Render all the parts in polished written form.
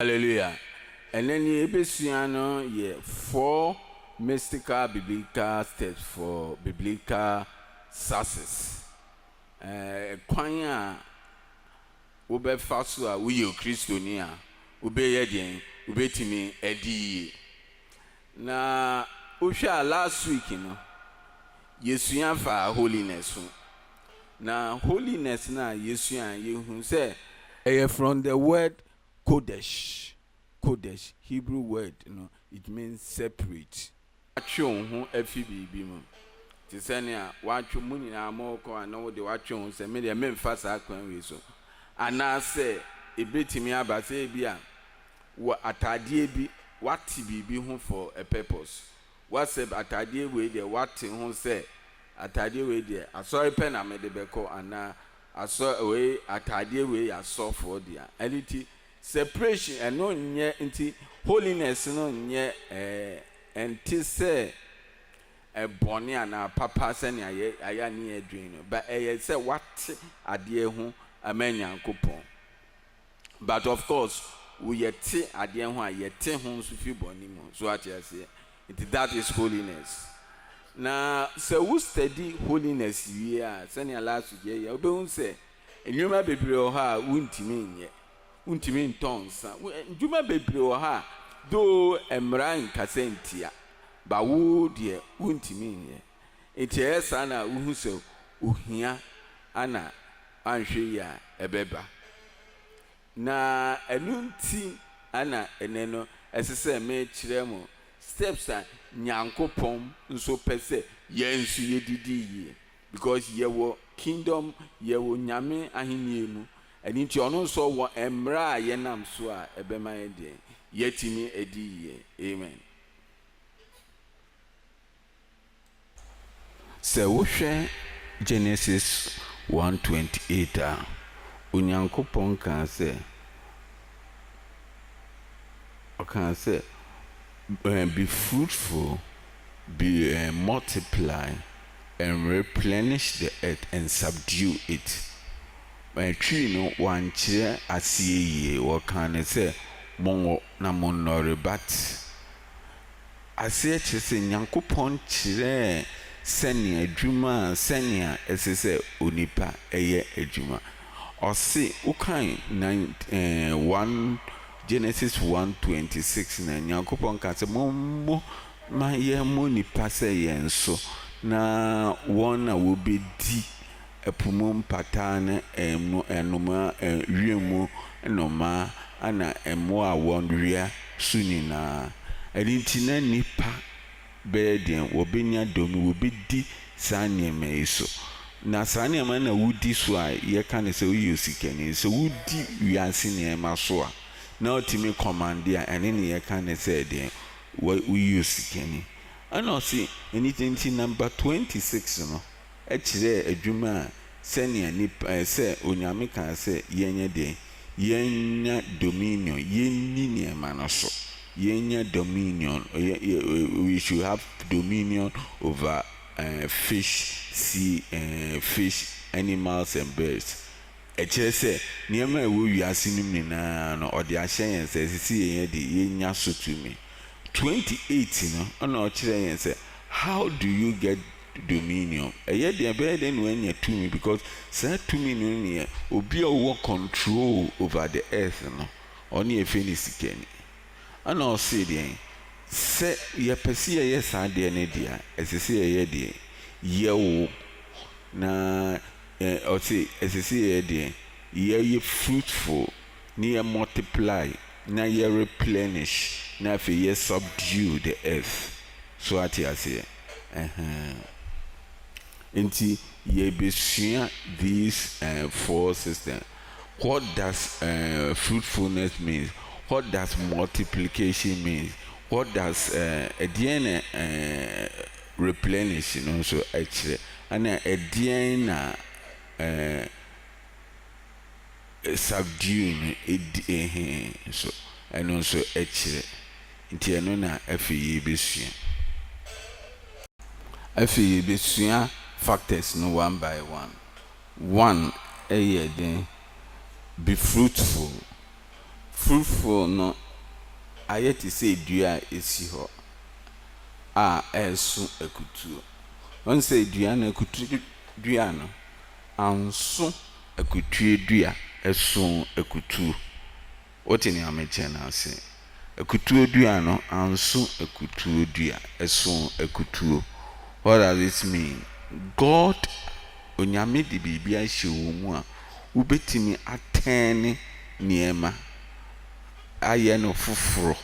Hallelujah. And then Ebesiano, yeah, 4 mystical biblical steps for biblical success. Kwanya ube fasu a uye Kristo ni a ube yedien ube timi edi. Na usha last week Yesu ya fa holiness. Na holiness na Yesu ya yehu say from the word Kodesh, Hebrew word, it means separate. Watching who FBB mo. Tisania watch money na more ko na de watching say me de me fasa kwan we so. Ana say e betimi aba say bia atade bi wati bibi ho for a purpose. What say atade we de wati ho say atade we de asori pe na me de beko ana aso we atade we aso for dia. Eliti separation and no nye nti holiness no nye enti say boni ana papa se ne aya ne adwin no but say what ade ho amanyankopon. But of course we yete ade ho ayete ho so fi boni mo so atiase that is holiness. Na so we study holiness here se ne last year ya obe say enwuma bebre o ha wuntimi nye untimi ntonsa njuma bebre wo ha do emran kasentia ba wo de untimi nye etiesa na uhu se ohia ana anhwe ya ebeba na enunti ana eneno esese me kire mo steps a nyankopon nso pese yensu yedidi yi because yewo kingdom yewo nyame ahenni mu eni nti ono so wo emra a yenam so a ebema yede yetimi edi ye. Amen. Se wo hwe Genesis 1:28 a onyankopon kan se be fruitful, be multiply and replenish the earth and subdue it. My tree no one chair asiye or can say mongo na monore but asiye chese nyankopon chire senia adwuma senia esese onipa eye adwuma osi ukan 1 Genesis 1:26 na nyankopon ka se mommo ma ye monipa se yenso na wona wo bedi epumum patane enoma wiemu enoma ana emo a wonria sunina elintina nipa bedien wobenya domi wobedi sanyeme iso na sanyema na wudi so a ye kan se uyi osikani so wudi wiase ne ma so a na otimi command a ene ne ye kan se den uyi osikani ana osi anything number 26 no ekire adwuma senia nipa se onyame kan se yenye de yenya dominion yenni ne ma no so yenya dominion we should have dominion over fish, sea, fish, animals and birds. Ekire se niema ewo wiase nim nyina no ode ahye yen se sisi yen de yenya so to me 28 no ona o kire yen se how do you get dominion? Eye de be de no anya to me because say to me no ne obi a wo control over the earth no oni efe ni sikani ana o say de se ye pese ye sa de ne dia esese ye de ye wo na o say esese ye de ye fruitful ni ye multiply na ye replenish na fe ye subdue the earth so ati ase Inti ye besua these 4 systems. What does fruitfulness mean? What does multiplication mean? What does again replenish? So actually, and again subduing so and also actually. Inti anona afi besua. Afi besua factors no one by one. One, be fruitful. fruitful no ayɛ te sɛ dua a ɛsi hɔ a ɛreso akutuo. Wɔn sɛ dua no akutuo dua no anso akutuo dua ɛso akutuo. Wote nea mekyɛ no ase. Akutuo dua no anso akutuo dua ɛso akutuo. What does it mean? God onyame de biribi ahyɛ wɔ mu a wobɛtumi atɛn nneɛma ayɛ no foforɔ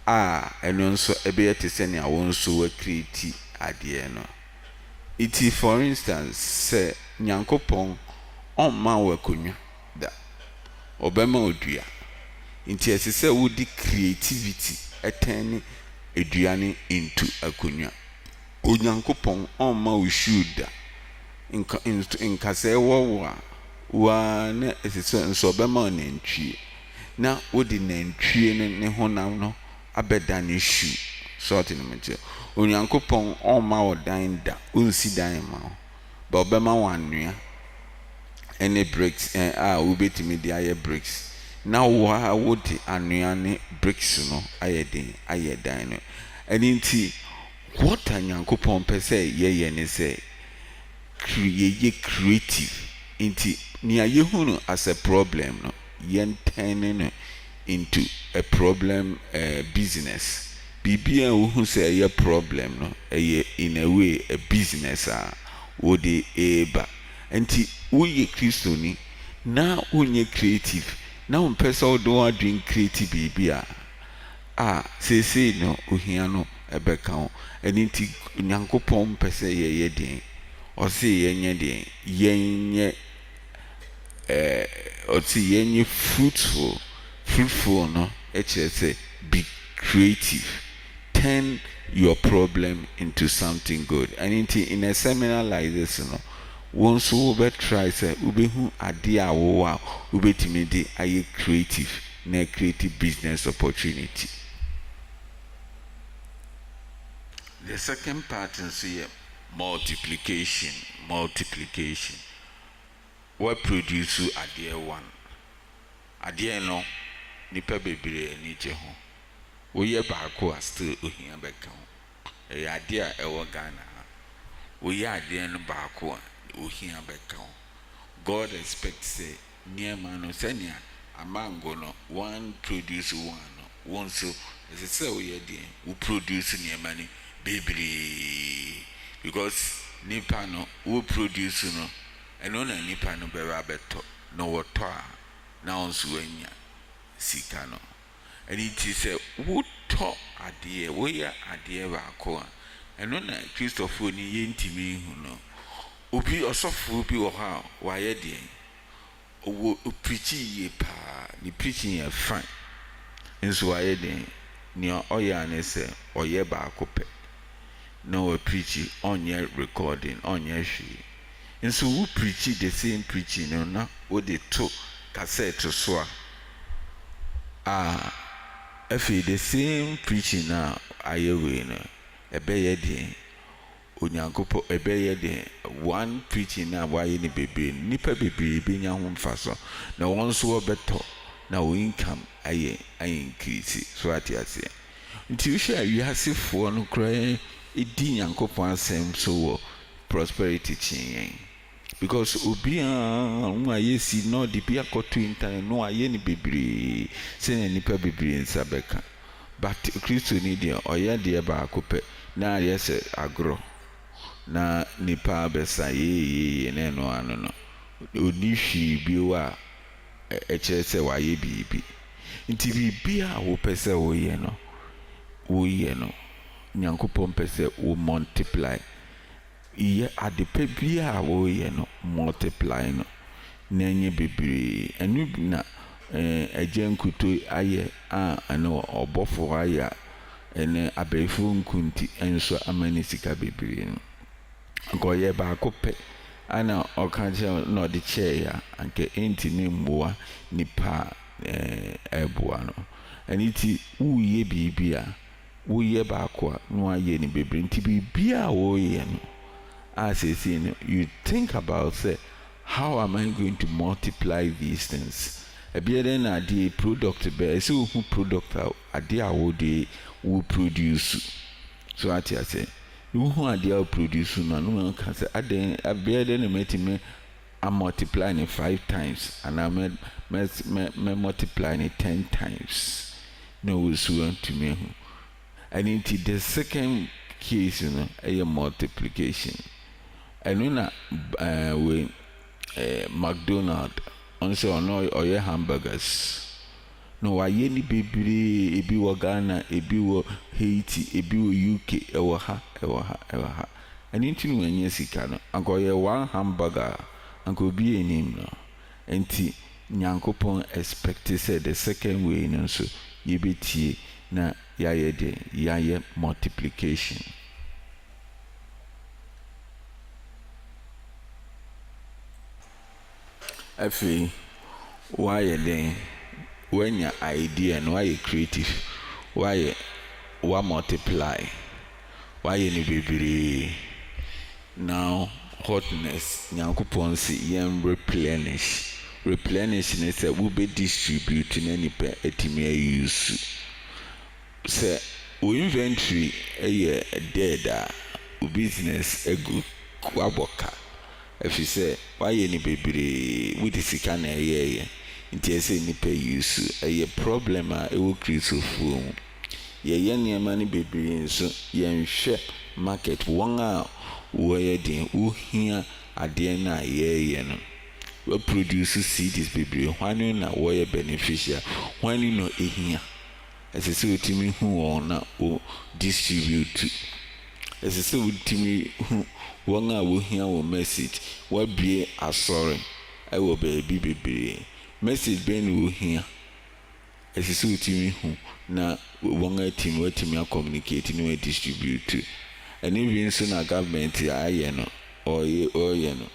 a ɛno nso ɛbɛyɛ te sɛ nea wɔn nso wɔakireti adeɛ no. Iti for instance sɛ Nyankopɔn ɔmma wo akonnwa da ɔbɛma wo dua nti ɛsɛ sɛ wodi creativity ɛtɛn aduane into akonnwa. Onyankopɔn ɔmma wo shoe da nkasɛɛ wɔwo a waa na ɛsɛ sɛ nso ɔbɛma wo nantwie na wode nantwie no ne honam no abɛda ne shoe sɔɔte no mekyɛ. Onyankopɔn ɔmma wo dan da ɔnsi dan ma wo ba ɔbɛma wo anwea ɛne bricks a wobɛtumi de ayɛ bricks na wo a wode anwea ne bricks no ayɛ den ayɛ dan no. Ɛno nti what a Nyankopɔn pɛ sɛ yɛyɛ ne sɛ yɛyɛ creative nti nea yɛhunu as a problem no yɛntɛn no into a problem business. Biribi a wohu sɛ ɛyɛ problem no ɛyɛ in a way a business a wode ɛreba. Nti woyɛ Kristoni na wonyɛ creative na wompɛ sɛ wode w'adwene creative biribi a seesei no ohia no ɛbɛka ho. Ɛno nti Nyankopɔn mpɛ sɛ yɛyɛ den ɔse yɛnyɛ den yɛnyɛ ɔse yɛnyɛ fruitful no ɛkyerɛ sɛ be creative, turn your problem into something good. And in a seminar like this no wɔn nso wobɛtry sɛ wobɛhu adeɛ a wowɔ a wobɛtumi de ayɛ creative na creative business opportunity. The second part nso yɛ multiplication. What produce adeɛ one adeɛ no nipa bebree ani gye ho. Woyɛ baako a still ohia bɛka ho. Ɛyɛ adeɛ a ɛwɔ Ghana ha. Woyɛ adeɛ no baako a ohia bɛka ho. God expects say nneɛma no sɛnea amango no one produce one no wɔn nso ɛsɛ sɛ woyɛ deɛ wo produce nneɛma no bebree because nipa no wo produce no ɛno na nipa no bɛba bɛtɔ na wɔtɔ a na wɔn nso wanya sika no. Ɛne ti sɛ wotɔ adeɛ woyɛ adeɛ baako a ɛno na Kristofo ni yɛntimi hu no. Obi ɔsɔfo bi wɔ hɔ a wayɛ deɛ ɔwɔ preaching yie paa ne preaching yɛ fine nso wayɛ deɛ nea ɔyɛ ane sɛ ɔyɛ baako pɛ na wɔ preaching ɔnyɛ recording ɔnyɛ hwee nso wo preaching the same preaching no na wode to cassette so a afei the same preaching na ayɛ wei no ɛbɛyɛ deɛ Onyankopɔn ɛbɛyɛ deɛ one preaching na wayɛ ne bebree nipa bebree bɛnya ho mfaso na wɔn nso wɔbɛtɔ na wɔn income ayɛ increase so ate aseɛ. Nti wohwɛ a wiasefoɔ no koraa ɛdi Nyankopɔn asɛm so wɔ prosperity kyɛn because obiara ho a yɛsi na ɔde bi akɔto internet no ayɛ ne bebree sɛnea nipa bebree nsa bɛka but Kristo ni deɛ ɔyɛ deɛ baako pɛ na ayɛ sɛ agorɔ na nipa bɛsa yeye na ɛno ano no ɔni hwee bio a ɛkyerɛ sɛ wayɛ biribi. Nti biribi a wopɛ sɛ woyɛ no Nyankopɔn pɛ sɛ wo multiply yɛ adepa bi a woyɛ no multiply no na ɛnyɛ bebree. Ɛno na agya nkuto ayɛ a ɛno ɔbɔfo ayɛ a ɛne abɛɛfo nkunti nso ama ne sika bebree no nkɔyɛ baako pɛ ana ɔka kyerɛ na ɔde kyɛɛ a anka ɛntimi mmoa nipa ɛboa no. Ɛno nti woyɛ biribi a woyɛ baako a na wayɛ ne bebree nti biribi a woyɛ no a seesei no you think about say how am I going to multiply these things ebiade na ade product be se wo product ade a wo de wo produce so ati ase wo ade a wo produce no ka se ade ebiade na metime I multiply it 5 times and I may multiply it 10 times. No, so to me. And into the second case, a multiplication. And when we McDonald, also no or your hamburgers. No, I any baby, ebi wa Ghana, ebi wa Haiti, ebi wa UK, ewa ha. And into when you see can, I go one hamburger. Uncle be a name no. Enti Nyankopon expect say the second way no so yebeti na yaye multiplication. Afi why then when your idea and why you creative why multiply why you be now hotness Nyankopon si yem replenish ne say we be distribute na nipa etimi use say we inventory dead a business egu kwaboka if you say why any bebre we sika na nti say nipa use problem a e wo kristofu ye niam ne bebre nso yenhwe market won a where den uhia ade na no we produce seeds bebre hwan na where beneficial hwan no ehia asese otimi hu na o distribute asese otimi hu won a wo hia wo message wa bie asori e wo baby bebre message ben wo hia asese otimi hu na won a team watimi communicate no distribute. And even soon a government no or no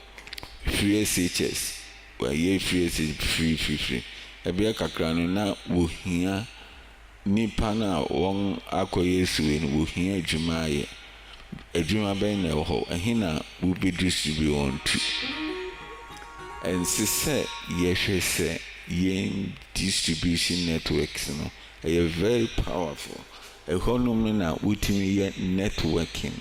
free SHS where ye free free ebia kakra no na wo hia nipa na won akoye suwe no wo hia adwuma ben na ho ehina wo be distribute on to and say ye hwese ye distribution networks no are very powerful. Economy na utimi ye networking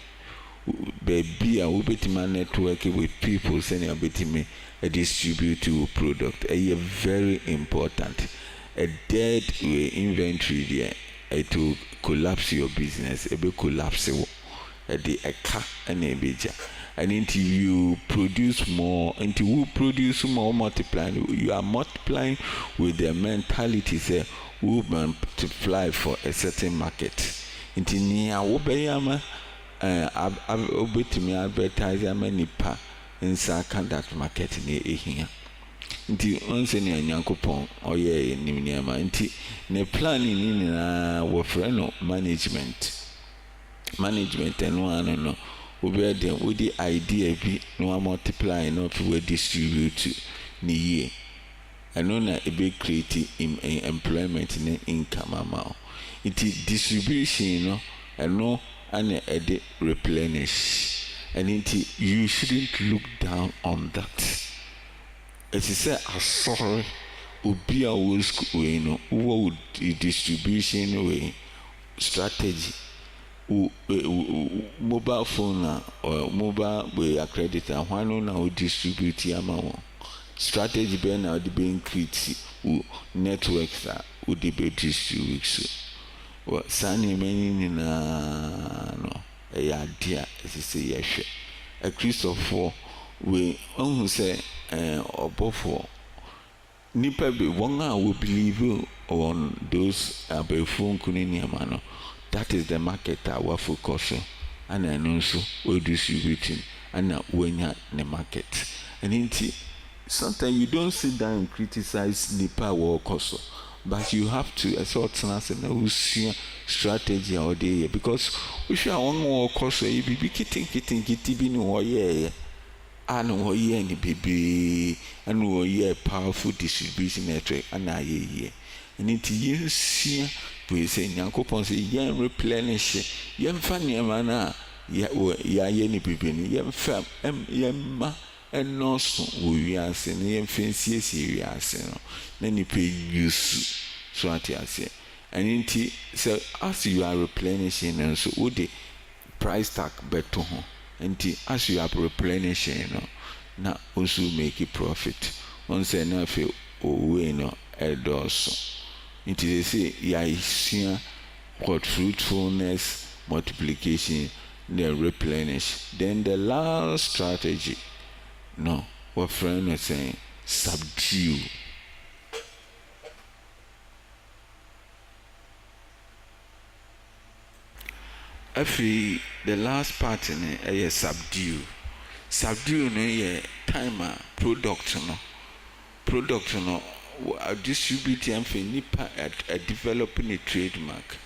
baby a ubetimi network with people saying ubetimi distribute your product very important. A dead inventory there it will collapse your business be collapse the eka and ebeja and until you produce more until you produce more multiplying you are multiplying with the mentality say we multiply for a certain market. Inti niya wobeyama obetimi advertise ama nipa inside that market ni ehia. Inti onse ni Nyankopon oye nimniama inti ne plan ni na wo freno management eno ano no obe dem with the idea bi no multiply no we distribute ni ye. Eno na ebe create employment and income amount. It is distribution no eno and ede replenish. And you shouldn't look down on that. It is say sorry obi a was way no wo distribution way strategy mobile phone or mobile way accreditor one na distribute amount. Strategy be na the being create networks that would be distribute what sani many na no a idea as you say yes a Christopher we who say or nipa be one will believe on those phone kunini amano. That is the market our focus on and I know so we distributing and when you the market and inti. Sometimes you don't sit down and criticize nipa work also, but you have to sort of say strategy all day because we should one work also. You be kitty be no yeah, and oh yeah, any baby, and oh yeah, powerful distribution network, and I yeah, and it is we say Nyankopon say yeah replenish, yeah funny mana yeah any baby, yeah fam, yeah ma. ɛnɔɔso wɔ wiase no yɛmfa nsiesie wiase no na nipa use so ate aseɛ. ɛno nti sɛ as you are replenishing no nso wode price tag bɛto ho nti as you are replenishing no na also make profit on sɛ na afei owei no ɛdɔɔso nti sɛ yɛasua what fruitfulness, multiplication, then replenish. Then the last strategy, no, what friend was saying, subdue. Every the last part in it, subdue. Subdue no ye time product no distribute and for nipa at developing a trademark.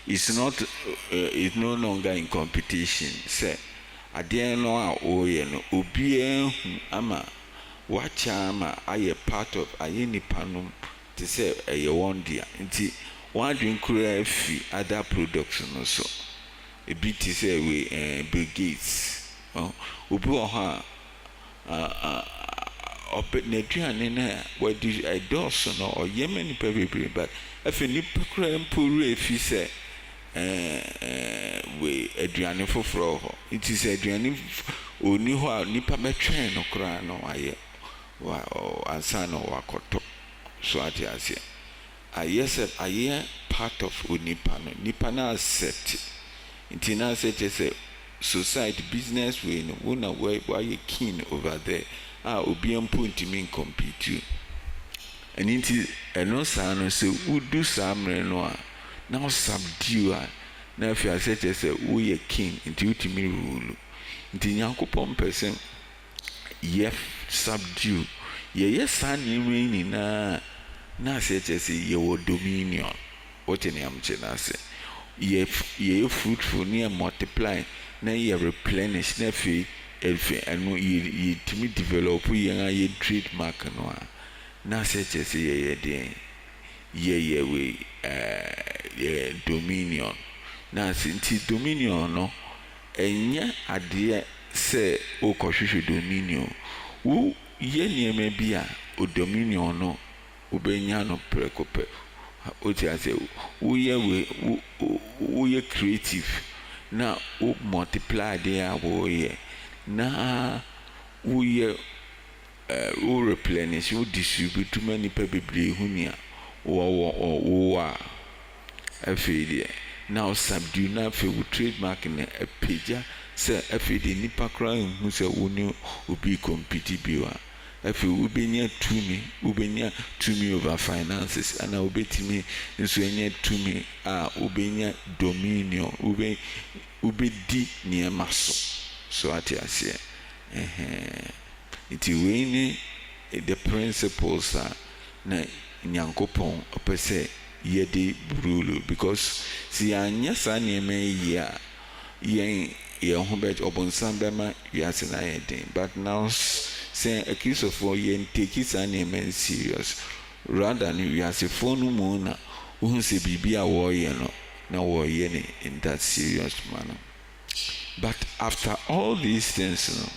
It's it's no longer in competition. Say, adeɛ no a ɔyɛ no obiara hu ama wakyɛ ama ayɛ part of ayɛ nipa no te sɛ ɛyɛ wɔn dea nti wɔn adwene koraa fi other products no so ebi te sɛ Bill Gates obi wɔ hɔ a ɔpɛ n'aduane no a wɔde ɛdɔɔso no ɔyɛ ma nipa bebree but afei nipa koraa mpo wura fi sɛ we aduane foforɔ hɔ nti sɛ aduane ɔni hɔ a nipa bɛtwɛn no koraa no ayɛ ansa na wakɔtɔ so ate aseɛ ayɛ sɛ ayɛ part of onipa no nipa no asɛte nti na asɛte sɛ society business way no wo na wayɛ keen over there a obi mpo ntumi ncompete ɛno nti ɛno saa no sɛ wodu saa mmerɛ no a now subdue na afei asɛte sɛ woyɛ king nti wotumi rule nti Nyankopɔn pɛ sɛ yɛ subdue yɛyɛ saa nneɛma yi nyinaa na asɛte sɛ yɛwɔ dominion wote ne amkyɛ no ase yɛyɛ fruitful ne yɛ multiply na yɛ replenish na afei ɛno yɛtumi develop yɛn a yɛ trademark no a na asɛte sɛ yɛyɛ deɛn yɛyɛ wei dominion na nti dominion no ɛnyɛ adeɛ sɛ wokɔhwehwɛ dominion wo yɛ nneɛma bi a o dominion no wobɛnya no prɛko pɛ wote asɛ woyɛ creative na wo multiply adeɛ a wɔyɛ na woyɛ wo replenish wo distribute ma nipa bebree hu nea wo a afei deɛ na wo subdue na afei wo trademark na apagya sɛ afei deɛ nipa koraa nhu sɛ wo ne obi compete bi a afei wobɛnya tumi over finances ana wobɛtumi nso anya tumi a wobɛnya dominion wobɛdi nneɛma so ate aseɛ nti wei ne the principles a na Nyankopɔn ɔpɛ sɛ yɛde rule because si yɛanyɛ saa nneɛma yi a yɛn ho bɛgye ɔbɔnsam bɛma wiase na yɛ den but now sɛ akristofoɔ yɛn take saa nneɛma serious rather ne wiasefoɔ no mu na wohu sɛ biribi a wɔreyɛ no na wɔreyɛ ne in that serious manner but after all these things no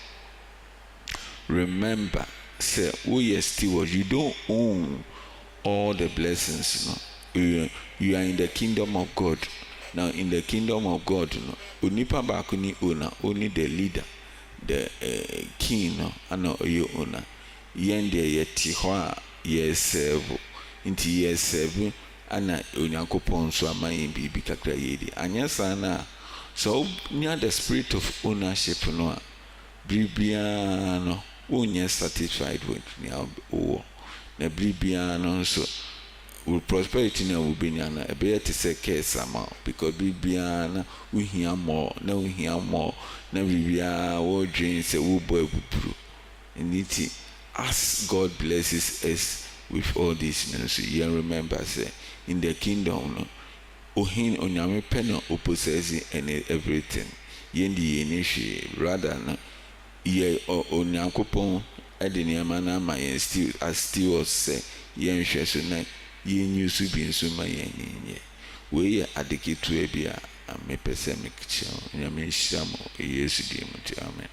remember say woyɛ steward you don't own all the blessings no you are in the kingdom of God now in the kingdom of God no onipa baako ni owner only the leader the king no ana ɔyɛ owner yɛn deɛ yɛte hɔ a yɛserve nti yɛserve ana Onyankopɔn nso ama yɛn biribi kakra yɛdi anyɛ saa na so wonya the spirit of ownership no a biribiara no wonyɛ satisfied with nea wowɔ na biribiara no nso with prosperity na wobɛnya no ɛbɛyɛ te sɛ curse ama because biribiara na wohia more na biribiara wɔdwen sɛ wobɔ abuburo nti as God blesses us with all this so you remember say in the kingdom no ohin onyame pɛ na possessing and everything yɛn de yɛn hwee rather na yɛ Onyankopɔn ɛde nneɛma no ama yɛn still sɛ yɛn hwɛ so na yɛn use bi nso ma yɛn nyɛ wei yɛ ade ketewa bi a mepɛ sɛ mekyerɛ nyame nhyira mo Yesu din mu amen.